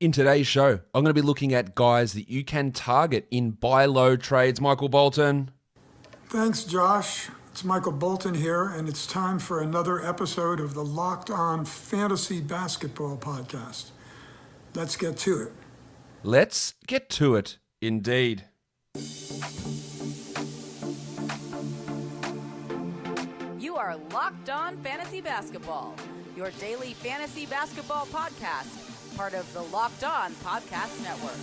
In today's show, I'm going to be looking at guys that you can target in buy low trades. Michael Bolton. Thanks, Josh. It's Michael Bolton here, and it's time for another episode of the Locked On Fantasy Basketball Podcast. Let's get to it. Let's get to it, indeed. You are Locked On Fantasy Basketball, your daily fantasy basketball podcast, part of the Locked On Podcast Network.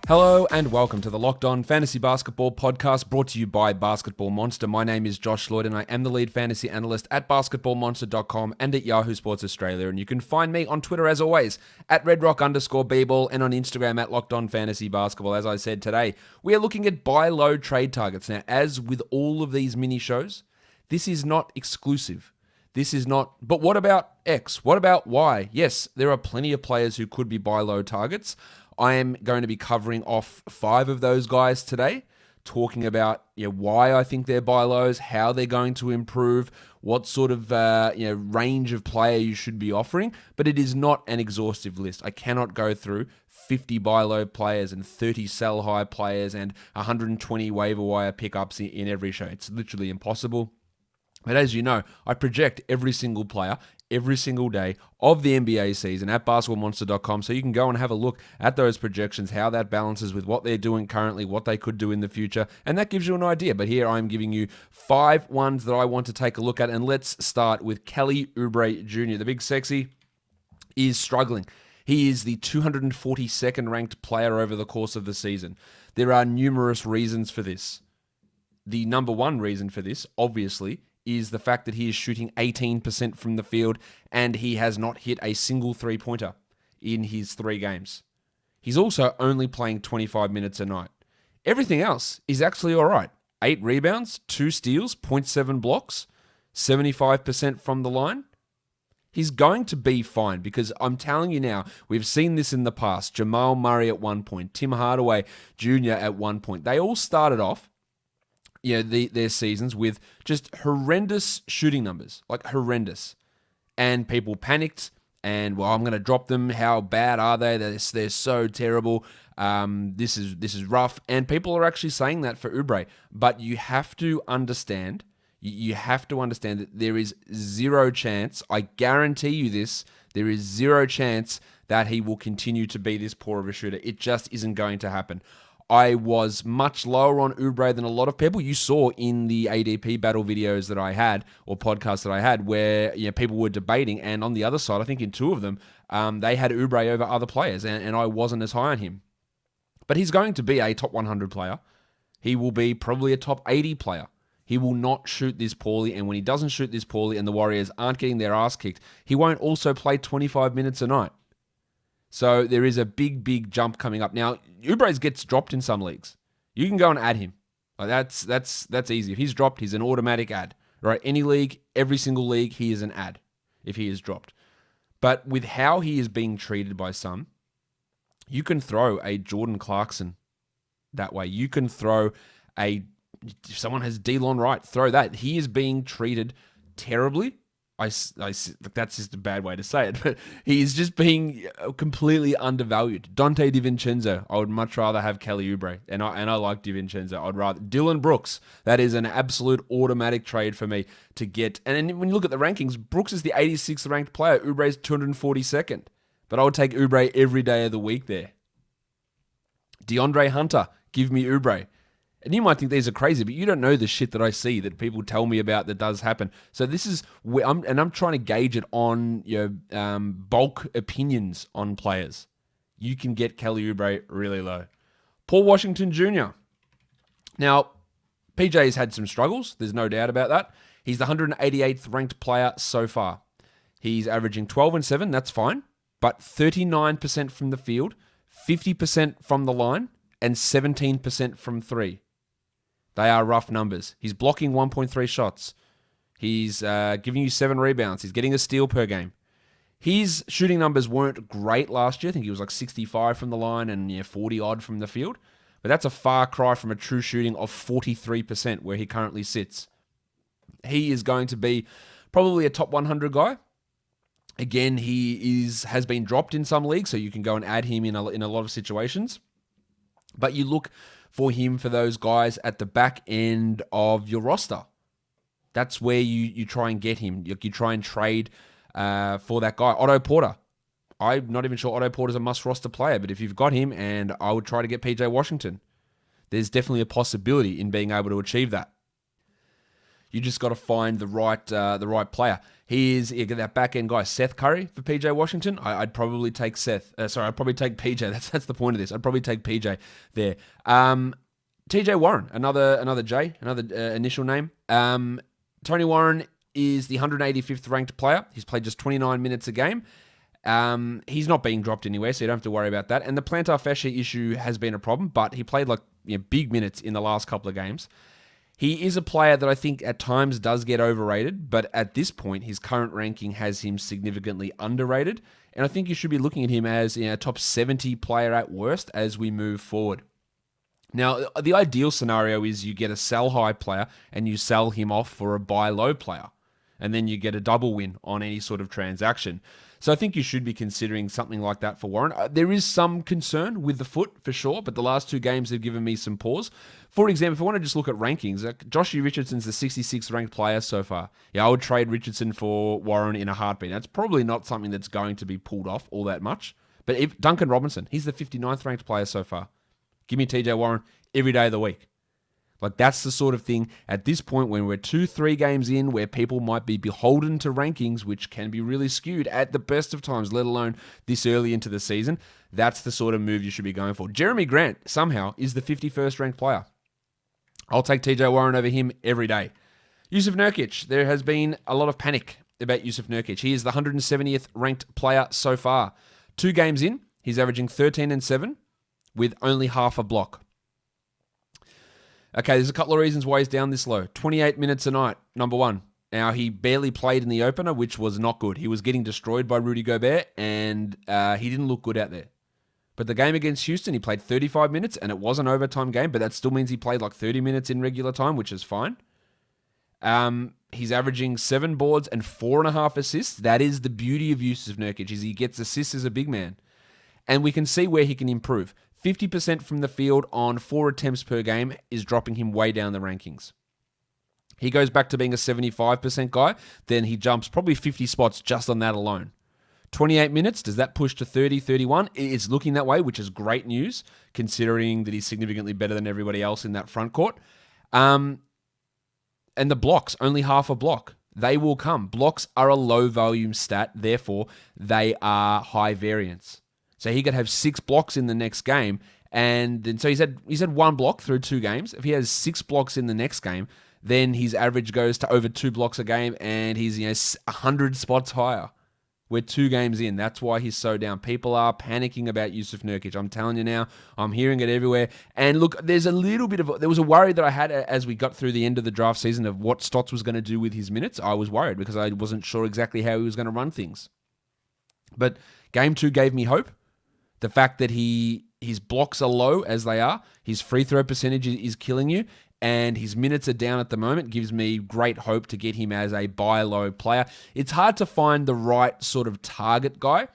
Hello and welcome to the Locked On Fantasy Basketball Podcast, brought to you by Basketball Monster. My name is Josh Lloyd and I am the lead fantasy analyst at basketballmonster.com and at Yahoo Sports Australia. And you can find me on Twitter as always at redrock_bball and on Instagram at Locked On Fantasy Basketball. As I said today, we are looking at buy low trade targets. Now, as with all of these mini shows, this is not exclusive. This is not, but what about X? What about Y? Yes, there are plenty of players who could be buy low targets. I am going to be covering off 5 of those guys today, talking about why I think they're buy lows, how they're going to improve, what sort of range of player you should be offering. But it is not an exhaustive list. I cannot go through 50 buy low players and 30 sell high players and 120 waiver wire pickups in every show. It's literally impossible. But as you know, I project every single player every single day of the NBA season at basketballmonster.com, so you can go and have a look at those projections, how that balances with what they're doing currently, what they could do in the future, and that gives you an idea. But here I'm giving you 5 ones that I want to take a look at, and let's start with Kelly Oubre Jr. The big sexy is struggling. He is the 242nd ranked player over the course of the season. There are numerous reasons for this. The number one reason for this, obviously, is the fact that he is shooting 18% from the field and he has not hit a single three-pointer in his 3 games. He's also only playing 25 minutes a night. Everything else is actually all right. 8 rebounds, 2 steals, 0.7 blocks, 75% from the line. He's going to be fine because I'm telling you now, we've seen this in the past. Jamal Murray at one point, Tim Hardaway Jr. at one point. They all started off their seasons with just horrendous shooting numbers, like horrendous. And people panicked and, well, I'm going to drop them. How bad are they? They're so terrible. This is rough. And people are actually saying that for Oubre. But you have to understand, that there is zero chance, I guarantee you this, there is zero chance that he will continue to be this poor of a shooter. It just isn't going to happen. I was much lower on Oubre than a lot of people. You saw in the ADP battle videos that I had, or podcasts that I had, where people were debating, and on the other side, I think in 2 of them, they had Oubre over other players, and I wasn't as high on him. But he's going to be a top 100 player. He will be probably a top 80 player. He will not shoot this poorly, and when he doesn't shoot this poorly and the Warriors aren't getting their ass kicked, he won't also play 25 minutes a night. So there is a big jump coming up. Now, Oubre gets dropped in some leagues. You can go and add him. Like that's easy. If he's dropped, he's an automatic add. Right? Any league, every single league, he is an add if he is dropped. But with how he is being treated by some, you can throw a Jordan Clarkson that way. You can throw if someone has Delon Wright, throw that. He is being treated terribly. That's just a bad way to say it, but he is just being completely undervalued. Dante DiVincenzo, I would much rather have Kelly Oubre, and I like DiVincenzo. I'd rather Dylan Brooks. That is an absolute automatic trade for me to get. And then when you look at the rankings, Brooks is the 86th ranked player. Oubre is 242nd, but I would take Oubre every day of the week there. DeAndre Hunter, give me Oubre. And you might think these are crazy, but you don't know the shit that I see that people tell me about that does happen. So this is where I'm trying to gauge it on bulk opinions on players. You can get Kelly Oubre really low. Paul Washington Jr. Now, PJ's had some struggles. There's no doubt about that. He's the 188th ranked player so far. He's averaging 12 and 7. That's fine. But 39% from the field, 50% from the line, and 17% from 3. They are rough numbers. He's blocking 1.3 shots. He's giving you 7 rebounds. He's getting a steal per game. His shooting numbers weren't great last year. I think he was like 65 from the line and 40 odd from the field. But that's a far cry from a true shooting of 43% where he currently sits. He is going to be probably a top 100 guy. Again, has been dropped in some leagues, so you can go and add him in a lot of situations. But you look for him for those guys at the back end of your roster. That's where you try and get him. You try and trade for that guy. Otto Porter. I'm not even sure Otto Porter's a must-roster player, but if you've got him, and I would try to get PJ Washington, there's definitely a possibility in being able to achieve that. You just got to find the right player. He is that back-end guy, Seth Curry for PJ Washington. I'd probably take Seth. I'd probably take PJ. That's the point of this. I'd probably take PJ there. TJ Warren, another J, another initial name. Tony Warren is the 185th ranked player. He's played just 29 minutes a game. He's not being dropped anywhere, so you don't have to worry about that. And the plantar fascia issue has been a problem, but he played big minutes in the last couple of games. He is a player that I think at times does get overrated, but at this point, his current ranking has him significantly underrated. And I think you should be looking at him as a top 70 player at worst as we move forward. Now, the ideal scenario is you get a sell high player and you sell him off for a buy low player. And then you get a double win on any sort of transaction. So I think you should be considering something like that for Warren. There is some concern with the foot for sure, but the last two games have given me some pause. For example, if I want to just look at rankings, Josh Richardson's the 66th ranked player so far. Yeah, I would trade Richardson for Warren in a heartbeat. That's probably not something that's going to be pulled off all that much. But if Duncan Robinson, he's the 59th ranked player so far. Give me TJ Warren every day of the week. That's the sort of thing at this point when we're 2-3 games in where people might be beholden to rankings, which can be really skewed at the best of times, let alone this early into the season. That's the sort of move you should be going for. Jeremy Grant, somehow, is the 51st ranked player. I'll take TJ Warren over him every day. Yusuf Nurkic, there has been a lot of panic about Yusuf Nurkic. He is the 170th ranked player so far. 2 games in, he's averaging 13 and 7 with only half a block. Okay, there's a couple of reasons why he's down this low. 28 minutes a night, number one. Now, he barely played in the opener, which was not good. He was getting destroyed by Rudy Gobert, and he didn't look good out there. But the game against Houston, he played 35 minutes, and it was an overtime game, but that still means he played 30 minutes in regular time, which is fine. He's averaging 7 boards and 4.5 assists. That is the beauty of Yusuf Nurkic, is he gets assists as a big man. And we can see where he can improve. 50% from the field on 4 attempts per game is dropping him way down the rankings. He goes back to being a 75% guy, then he jumps probably 50 spots just on that alone. 28 minutes, does that push to 30, 31? It's looking that way, which is great news, considering that he's significantly better than everybody else in that front court. And the blocks, only half a block. They will come. Blocks are a low volume stat, therefore they are high variance. So he could have 6 blocks in the next game, and then so he's had 1 block through 2 games. If he has 6 blocks in the next game, then his average goes to over 2 blocks a game, and he's 100 spots higher. We're 2 games in. That's why he's so down. People are panicking about Yusuf Nurkic. I'm telling you now. I'm hearing it everywhere. And look, there was a worry that I had as we got through the end of the draft season of what Stotts was going to do with his minutes. I was worried because I wasn't sure exactly how he was going to run things. But game 2 gave me hope. The fact that his blocks are low as they are, his free throw percentage is killing you, and his minutes are down at the moment gives me great hope to get him as a buy low player. It's hard to find the right sort of target guy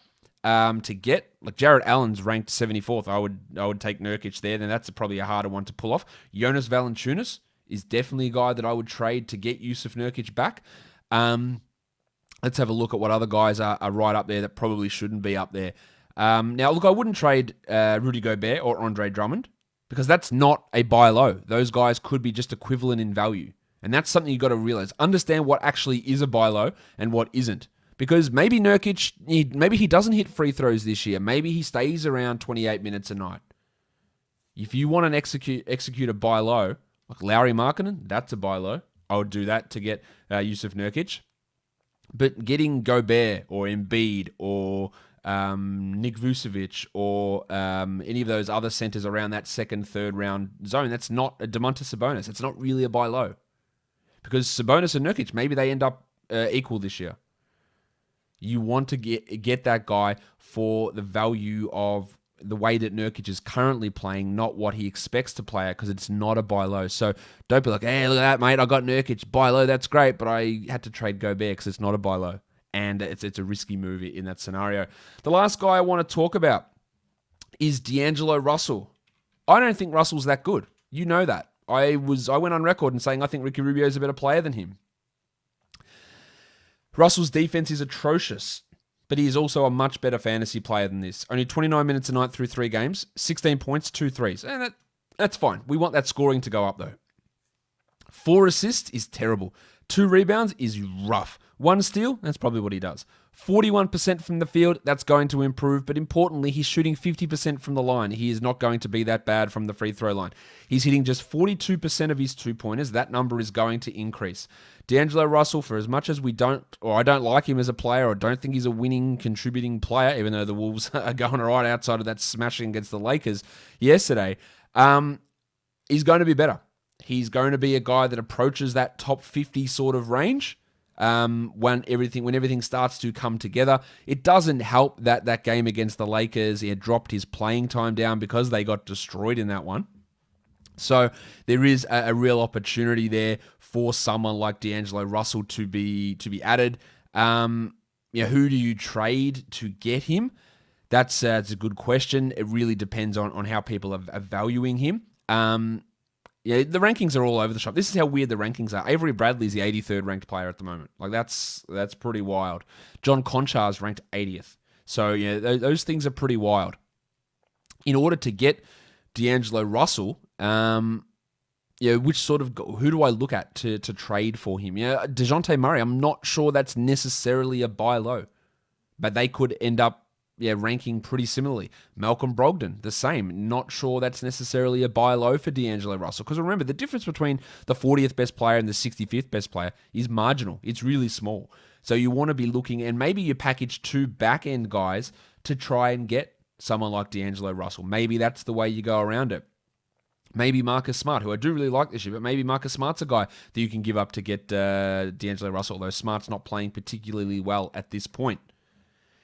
to get. Like Jarrett Allen's ranked 74th. I would take Nurkic there. Then that's probably a harder one to pull off. Jonas Valanciunas is definitely a guy that I would trade to get Yusuf Nurkic back. Let's have a look at what other guys are right up there that probably shouldn't be up there. Now, look, I wouldn't trade Rudy Gobert or Andre Drummond because that's not a buy low. Those guys could be just equivalent in value. And that's something you got to realize. Understand what actually is a buy low and what isn't. Because maybe Nurkic, maybe he doesn't hit free throws this year. Maybe he stays around 28 minutes a night. If you want to execute a buy low, like Lauri Markkanen, that's a buy low. I would do that to get Yusuf Nurkic. But getting Gobert or Embiid or Nick Vucevic or any of those other centers around that second, third round zone, that's not a Domantas Sabonis. It's not really a buy low. Because Sabonis and Nurkic, maybe they end up equal this year. You want to get that guy for the value of the way that Nurkic is currently playing, not what he expects to play at, because it's not a buy low. So don't be like, hey, look at that, mate. I got Nurkic. Buy low, that's great, but I had to trade Gobert because it's not a buy low. And it's a risky move in that scenario. The last guy I want to talk about is D'Angelo Russell. I don't think Russell's that good. You know that. I went on record and saying I think Ricky Rubio is a better player than him. Russell's defense is atrocious, but he is also a much better fantasy player than this. Only 29 minutes a night through 3 games, 16 points, 2 threes. And that's fine. We want that scoring to go up, though. 4 assists is terrible. 2 rebounds is rough. 1 steal, that's probably what he does. 41% from the field, that's going to improve, but importantly, he's shooting 50% from the line. He is not going to be that bad from the free throw line. He's hitting just 42% of his 2-pointers. That number is going to increase. D'Angelo Russell, for as much as I don't like him as a player, or don't think he's a winning, contributing player, even though the Wolves are going all right outside of that smashing against the Lakers yesterday, he's going to be better. He's going to be a guy that approaches that top 50 sort of range. When everything starts to come together. It doesn't help that game against the Lakers, he had dropped his playing time down because they got destroyed in that one. So there is a real opportunity there for someone like D'Angelo Russell to be added. Who do you trade to get him? That's a good question. It really depends on how people are valuing him. The rankings are all over the shop. This is how weird the rankings are. Avery Bradley's the 83rd ranked player at the moment. Like that's pretty wild. John Konchar's ranked 80th. So those things are pretty wild. In order to get D'Angelo Russell, who do I look at to trade for him? DeJounte Murray, I'm not sure that's necessarily a buy low, but they could end up ranking pretty similarly. Malcolm Brogdon, the same. Not sure that's necessarily a buy low for D'Angelo Russell. Because remember, the difference between the 40th best player and the 65th best player is marginal. It's really small. So you want to be looking, and maybe you package 2 back-end guys to try and get someone like D'Angelo Russell. Maybe that's the way you go around it. Maybe Marcus Smart, who I do really like this year, but maybe Marcus Smart's a guy that you can give up to get D'Angelo Russell, although Smart's not playing particularly well at this point.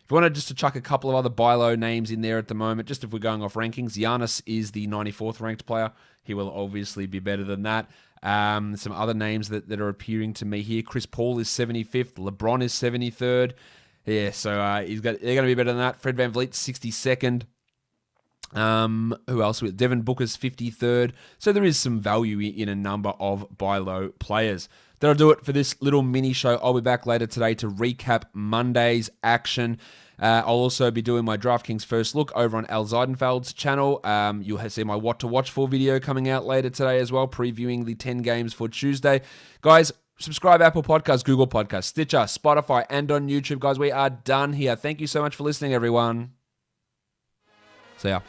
If you wanted just to chuck a couple of other buy low names in there at the moment, just if we're going off rankings, Giannis is the 94th ranked player. He will obviously be better than that. Some other names that are appearing to me here. Chris Paul is 75th. LeBron is 73rd. Yeah, so they're going to be better than that. Fred VanVleet's 62nd. Who else? Devin Booker's 53rd. So there is some value in a number of buy low players. That'll do it for this little mini show. I'll be back later today to recap Monday's action. I'll also be doing my DraftKings First Look over on Al Zeidenfeld's channel. You'll see my What to Watch For video coming out later today as well, previewing the 10 games for Tuesday. Guys, subscribe Apple Podcasts, Google Podcasts, Stitcher, Spotify, and on YouTube. Guys, we are done here. Thank you so much for listening, everyone. See ya.